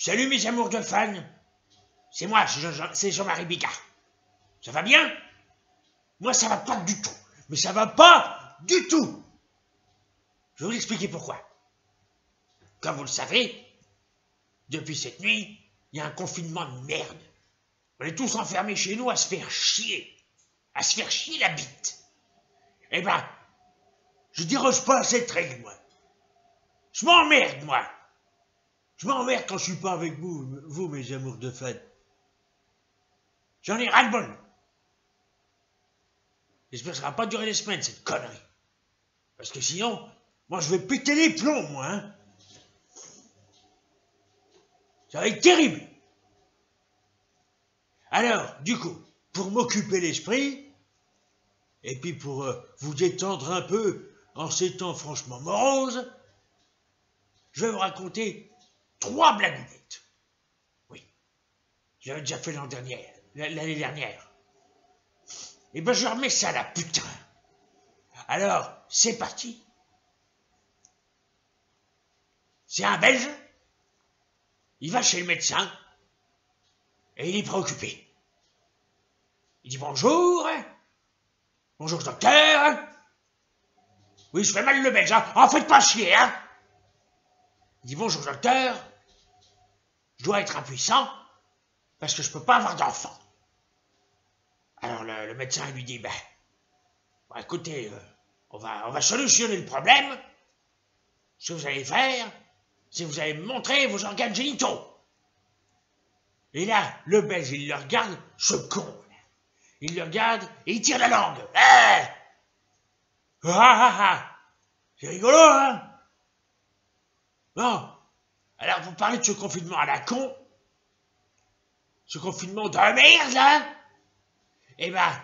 Salut mes amours de fans. C'est moi, c'est Jean-Marie Bigard. Ça va bien? Moi ça va pas du tout. Mais ça va pas du tout. Je vais vous expliquer pourquoi. Comme vous le savez, depuis cette nuit, il y a un confinement de merde. On est tous enfermés chez nous à se faire chier. À se faire chier la bite. Eh ben, je déroge pas à cette règle, moi. Je m'emmerde, moi. Je m'emmerde quand je suis pas avec vous, mes amours de fans. J'en ai ras-le-bol. J'espère que ça va pas durer des semaines, cette connerie. Parce que sinon, moi je vais péter les plombs, moi, hein. Ça va être terrible. Alors, du coup, pour m'occuper l'esprit, et puis pour vous détendre un peu en ces temps franchement moroses, je vais vous raconter 3 blagounettes. Oui, j'avais déjà fait l'année dernière. Et ben je remets ça là, putain. Alors, c'est parti. C'est un Belge. Il va chez le médecin et il est préoccupé. Il dit bonjour. Bonjour docteur. Oui, je fais mal le Belge, hein. En faites pas chier, hein. Il dit bonjour docteur. Je dois être impuissant parce que je peux pas avoir d'enfant. Alors le médecin lui dit, ben, écoutez, on va solutionner le problème. Ce que vous allez faire, c'est que vous allez me montrer vos organes génitaux. Et là, le Belge, il le regarde, ce con. Il le regarde et il tire la langue. Ah ah ah. C'est rigolo, hein? Non. Alors, vous parlez de ce confinement à la con, ce confinement de merde, là, eh ben,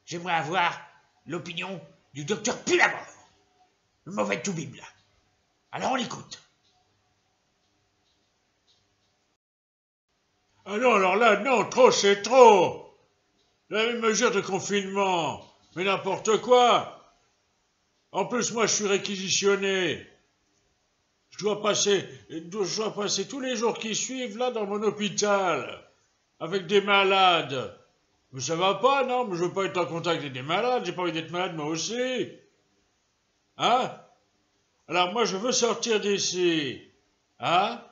j'aimerais avoir l'opinion du docteur Pulamore, le mauvais toubib, là. Alors, on l'écoute. Ah non, alors là, non, trop, c'est trop. La mesure de confinement, mais n'importe quoi. En plus, moi, je suis réquisitionné. Je dois passer tous les jours qui suivent là dans mon hôpital, avec des malades. Mais ça va pas, non? Mais je veux pas être en contact avec des malades, j'ai pas envie d'être malade moi aussi. Hein? Alors moi, je veux sortir d'ici. Hein?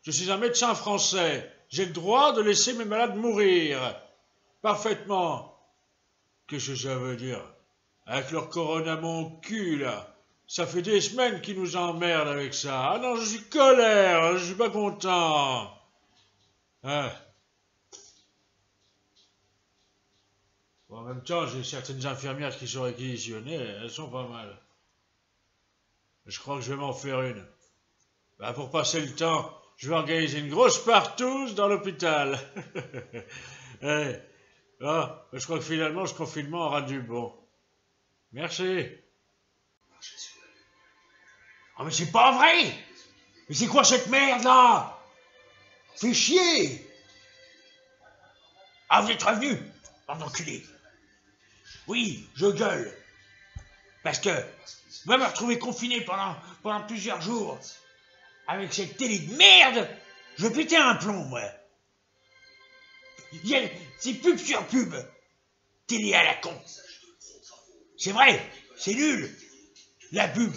Je suis un médecin français. J'ai le droit de laisser mes malades mourir. Parfaitement. Qu'est-ce que ça veut dire? Avec leur corona mon cul, là. Ça fait des semaines qu'ils nous emmerdent avec ça. Ah non, je suis colère, je suis pas content. Hein? Bon, en même temps, j'ai certaines infirmières qui sont réquisitionnées, elles sont pas mal. Je crois que je vais m'en faire une. Ben, pour passer le temps, je vais organiser une grosse partouze dans l'hôpital. Ouais. Ah, je crois que finalement, ce confinement aura du bon. Merci. Oh, mais c'est pas vrai! Mais c'est quoi cette merde, là? Fais chier! Ah, vous êtes revenu, bande d'enculés. Oui, je gueule. Parce que, moi, me retrouver confiné pendant plusieurs jours, avec cette télé de merde, je vais péter un plomb, moi. C'est pub sur pub. Télé à la con. C'est vrai, c'est nul. La pub,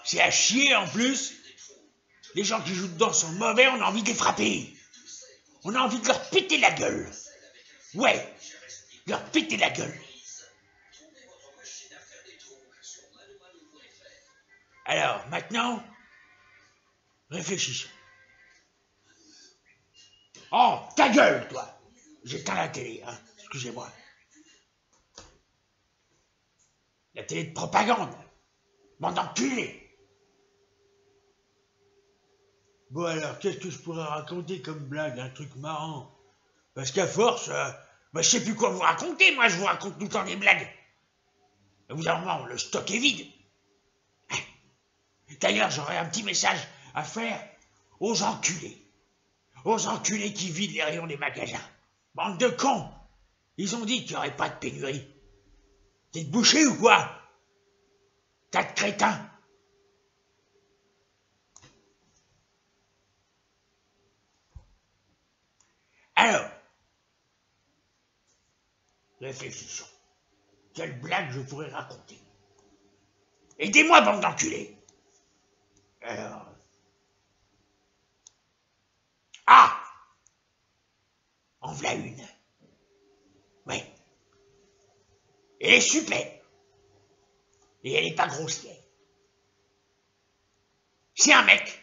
c'est à chier en plus. Les gens qui jouent dedans sont mauvais, on a envie de les frapper. On a envie de leur péter la gueule. Ouais, leur péter la gueule. Alors, maintenant, réfléchissons. Oh, ta gueule, toi! J'éteins la télé, hein, excusez-moi. La télé de propagande. Bande d'enculés. Bon alors, qu'est-ce que je pourrais raconter comme blague, un truc marrant? Parce qu'à force, je sais plus quoi vous raconter, moi je vous raconte tout le temps des blagues. Au bout d'un moment, le stock est vide. D'ailleurs, j'aurais un petit message à faire aux enculés. Aux enculés qui vident les rayons des magasins. Bande de cons. Ils ont dit qu'il n'y aurait pas de pénurie. T'es bouché ou quoi? Tas de crétins. Réfléchissons. Quelle blague je pourrais raconter? Aidez-moi, bande d'enculés. Alors... Ah! En v'là une. Oui. Elle est super. Et elle est pas grossière. C'est un mec.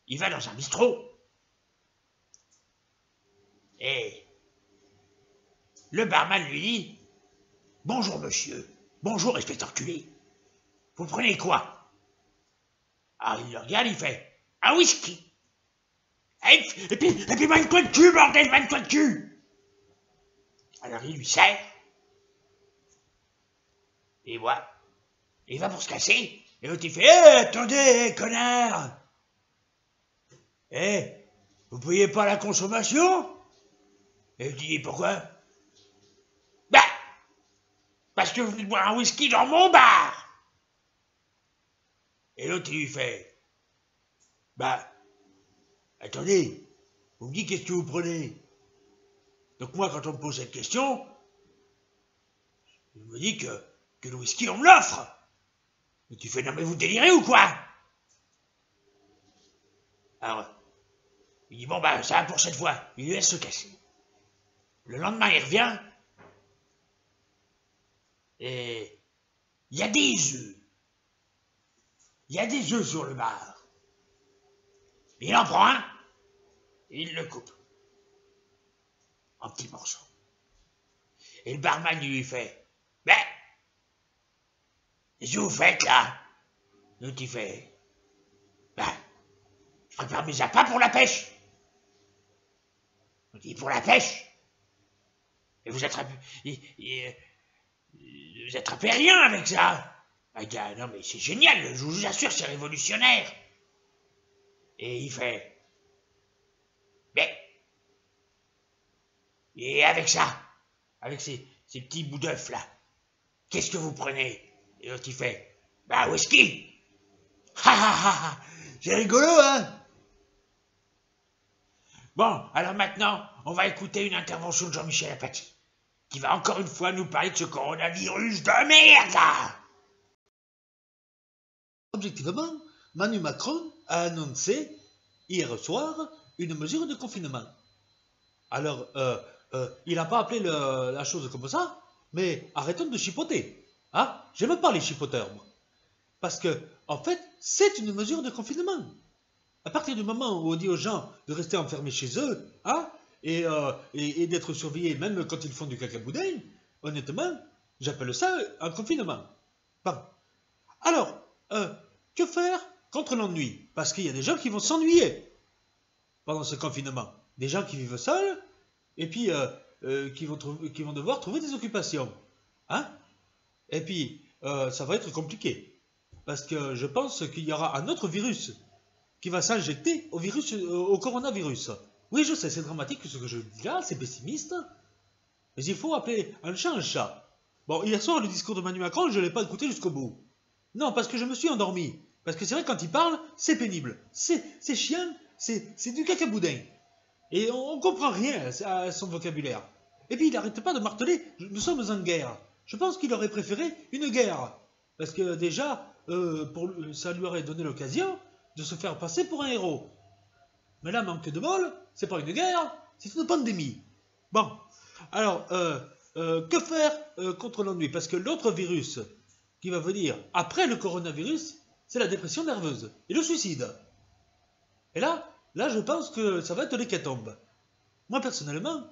Il va dans un bistrot. Et le barman lui dit: bonjour monsieur, bonjour espèce d'enculé. Vous prenez quoi? Ah, il le regarde, il fait: un whisky. Et puis mène-toi de cul, bordel, mène-toi de cul. Alors il lui sert. Et voilà. Il va pour se casser. Et l'autre il fait: attendez, connard. Vous payez pas la consommation? Et il dit: pourquoi? Bah, parce que vous venez de boire un whisky dans mon bar. Et l'autre il lui fait: bah, attendez, vous me dites qu'est-ce que vous prenez? Donc moi, quand on me pose cette question, je me dis que le whisky, on me l'offre. Et tu fais: non mais vous délirez ou quoi? Alors, il dit: bon bah, ça va pour cette fois. Il lui laisse se casser. Le lendemain, il revient, et il y a des œufs. Il y a des œufs sur le bar. Il en prend un, et il le coupe en petits morceaux. Et le barman lui fait: ben, qu'est-ce que vous faites là? L'autre il fait: ben, je prépare mes appâts pour la pêche. On dit: pour la pêche? Et vous attrapez rien avec ça? Ah, gars, non mais c'est génial, je vous assure, c'est révolutionnaire. Et il fait: mais, et avec ça, avec ces petits bouts d'œufs là, qu'est-ce que vous prenez? Et l'autre il fait: bah whisky. Ha ha ha ha, c'est rigolo, hein? Bon, alors maintenant, on va écouter une intervention de Jean-Michel Apathy, qui va encore une fois nous parler de ce coronavirus de merde. Objectivement, Manu Macron a annoncé hier soir une mesure de confinement. Alors, il n'a pas appelé la chose comme ça, mais arrêtons de chipoter. Hein? J'aime pas les chipoteurs, moi. Parce que, en fait, c'est une mesure de confinement. À partir du moment où on dit aux gens de rester enfermés chez eux, hein, et d'être surveillés même quand ils font du cacaboudin, honnêtement, j'appelle ça un confinement. Bon. Alors, que faire contre l'ennui? Parce qu'il y a des gens qui vont s'ennuyer pendant ce confinement. Des gens qui vivent seuls, et puis qui vont devoir trouver des occupations. Hein? Et puis, ça va être compliqué. Parce que je pense qu'il y aura un autre virus qui va s'injecter au coronavirus. Oui, je sais, c'est dramatique ce que je dis là, c'est pessimiste. Mais il faut appeler un chat un chat. Bon, hier soir, le discours de Emmanuel Macron, je ne l'ai pas écouté jusqu'au bout. Non, parce que je me suis endormi. Parce que c'est vrai, quand il parle, c'est pénible. C'est chiant, c'est du cacaboudin. Et on comprend rien à son vocabulaire. Et puis il n'arrête pas de marteler: nous sommes en guerre. Je pense qu'il aurait préféré une guerre. Parce que déjà, ça lui aurait donné l'occasion de se faire passer pour un héros. Mais là, manque de bol, c'est pas une guerre, c'est une pandémie. Bon, alors, que faire contre l'ennui? Parce que l'autre virus qui va venir après le coronavirus, c'est la dépression nerveuse et le suicide. Et là, je pense que ça va être l'hécatombe. Moi, personnellement,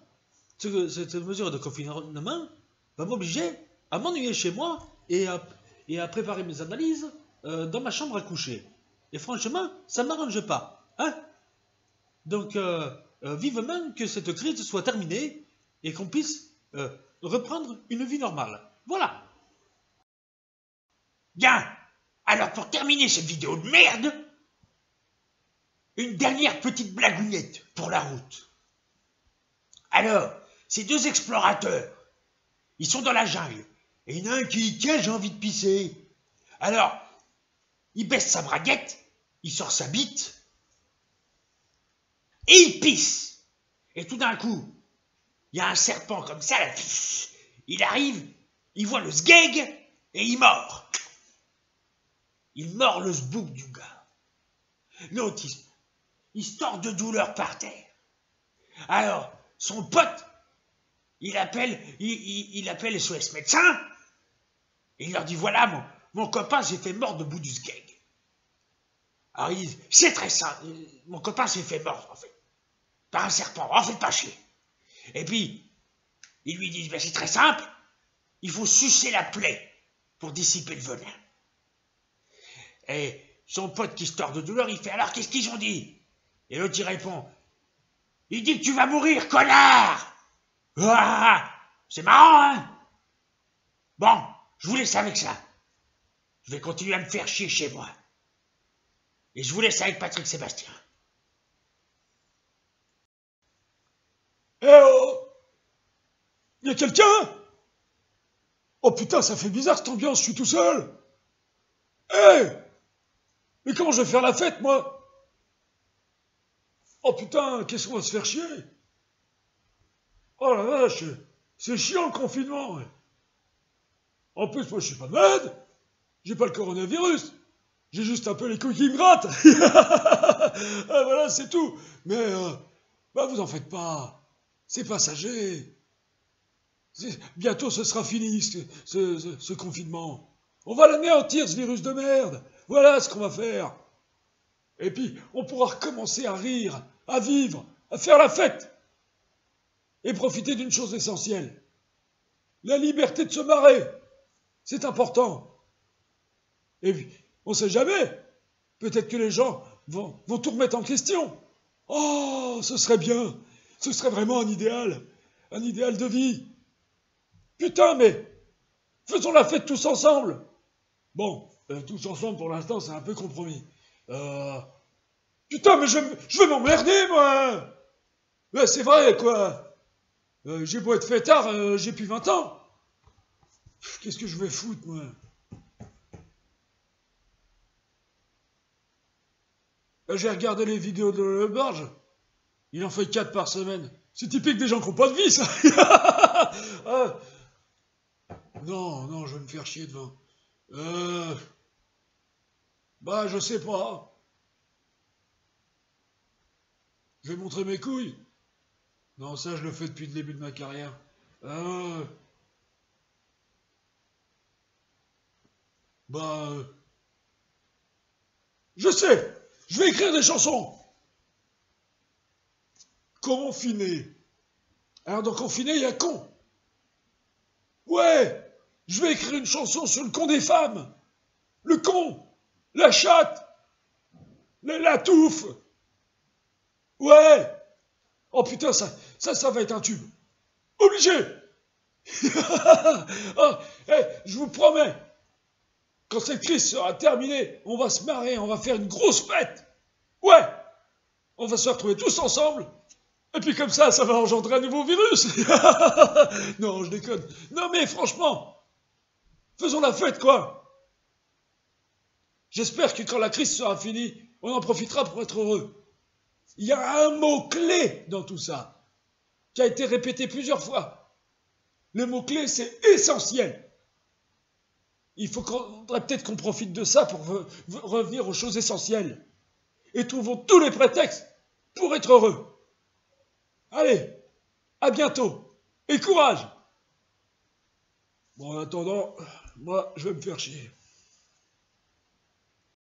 cette mesure de confinement va m'obliger à m'ennuyer chez moi et à préparer mes analyses dans ma chambre à coucher. Et franchement, ça ne m'arrange pas. Hein? Donc, vivement que cette crise soit terminée et qu'on puisse reprendre une vie normale. Voilà. Bien. Alors pour terminer cette vidéo de merde, une dernière petite blagounette pour la route. Alors, ces deux explorateurs, ils sont dans la jungle. Et il y en a un qui dit: tiens, j'ai envie de pisser. Alors, il baisse sa braguette, il sort sa bite, et il pisse. Et tout d'un coup, il y a un serpent comme ça, là, il arrive, il voit le sgeg et il mord. Il mord le sbouk du gars. L'autre, il se tord de douleur par terre. Alors, son pote, il appelle SOS médecin, et il leur dit, voilà, mon copain s'est fait mordre au bout du sgeg. Alors, c'est très simple, mon copain s'est fait mordre, en fait, par un serpent, en fait, pas chier. Et puis, ils lui disent, ben, c'est très simple, il faut sucer la plaie pour dissiper le venin. Et son pote qui se tord de douleur, il fait, alors qu'est-ce qu'ils ont dit? Et l'autre, il répond, il dit que tu vas mourir, connard! Ah, c'est marrant, hein? Bon, je vous laisse avec ça. Je vais continuer à me faire chier chez moi. Et je vous laisse avec Patrick Sébastien. Eh oh! Y'a quelqu'un? Oh putain, ça fait bizarre cette ambiance, je suis tout seul. Eh! Mais comment je vais faire la fête, moi? Oh putain, qu'est-ce qu'on va se faire chier? Oh la vache, c'est chiant le confinement. En plus, moi je suis pas malade, j'ai pas le coronavirus, j'ai juste un peu les couilles qui me grattent. Ah, voilà, c'est tout. Mais bah vous en faites pas, c'est passager. Bientôt ce sera fini, ce confinement. On va l'anéantir, ce virus de merde. Voilà ce qu'on va faire. Et puis, on pourra recommencer à rire, à vivre, à faire la fête. Et profiter d'une chose essentielle. La liberté de se marrer. C'est important. Et puis, on sait jamais. Peut-être que les gens vont tout remettre en question. Oh, ce serait bien. Ce serait vraiment un idéal. Un idéal de vie. Putain, mais faisons la fête tous ensemble. Bon, tous ensemble pour l'instant, c'est un peu compromis. Putain, mais je vais m'emmerder, moi. Ouais, c'est vrai, quoi. J'ai beau être fêtard, j'ai plus 20 ans. Qu'est-ce que je vais foutre, moi? J'ai regardé les vidéos de Le Barge. Il en fait 4 par semaine. C'est typique des gens qui n'ont pas de vie, ça. Non, je vais me faire chier devant. Bah, je sais pas. Je vais montrer mes couilles. Non, ça, je le fais depuis le début de ma carrière. Je sais. Je vais écrire des chansons. Confiné. Alors, dans confiné, il y a con. Ouais. Je vais écrire une chanson sur le con des femmes. Le con. La chatte. La touffe. Ouais. Oh putain, ça va être un tube. Obligé. Oh, je vous promets, quand cette crise sera terminée, on va se marrer, on va faire une grosse fête. Ouais. On va se retrouver tous ensemble. Et puis comme ça va engendrer un nouveau virus. Non, je déconne. Non mais franchement, faisons la fête, quoi. J'espère que quand la crise sera finie, on en profitera pour être heureux. Il y a un mot-clé dans tout ça, qui a été répété plusieurs fois. Le mot-clé, c'est essentiel. Il faudrait peut-être qu'on profite de ça pour revenir aux choses essentielles. Et trouvons tous les prétextes pour être heureux. Allez, à bientôt. Et courage. Bon, en attendant, moi, je vais me faire chier.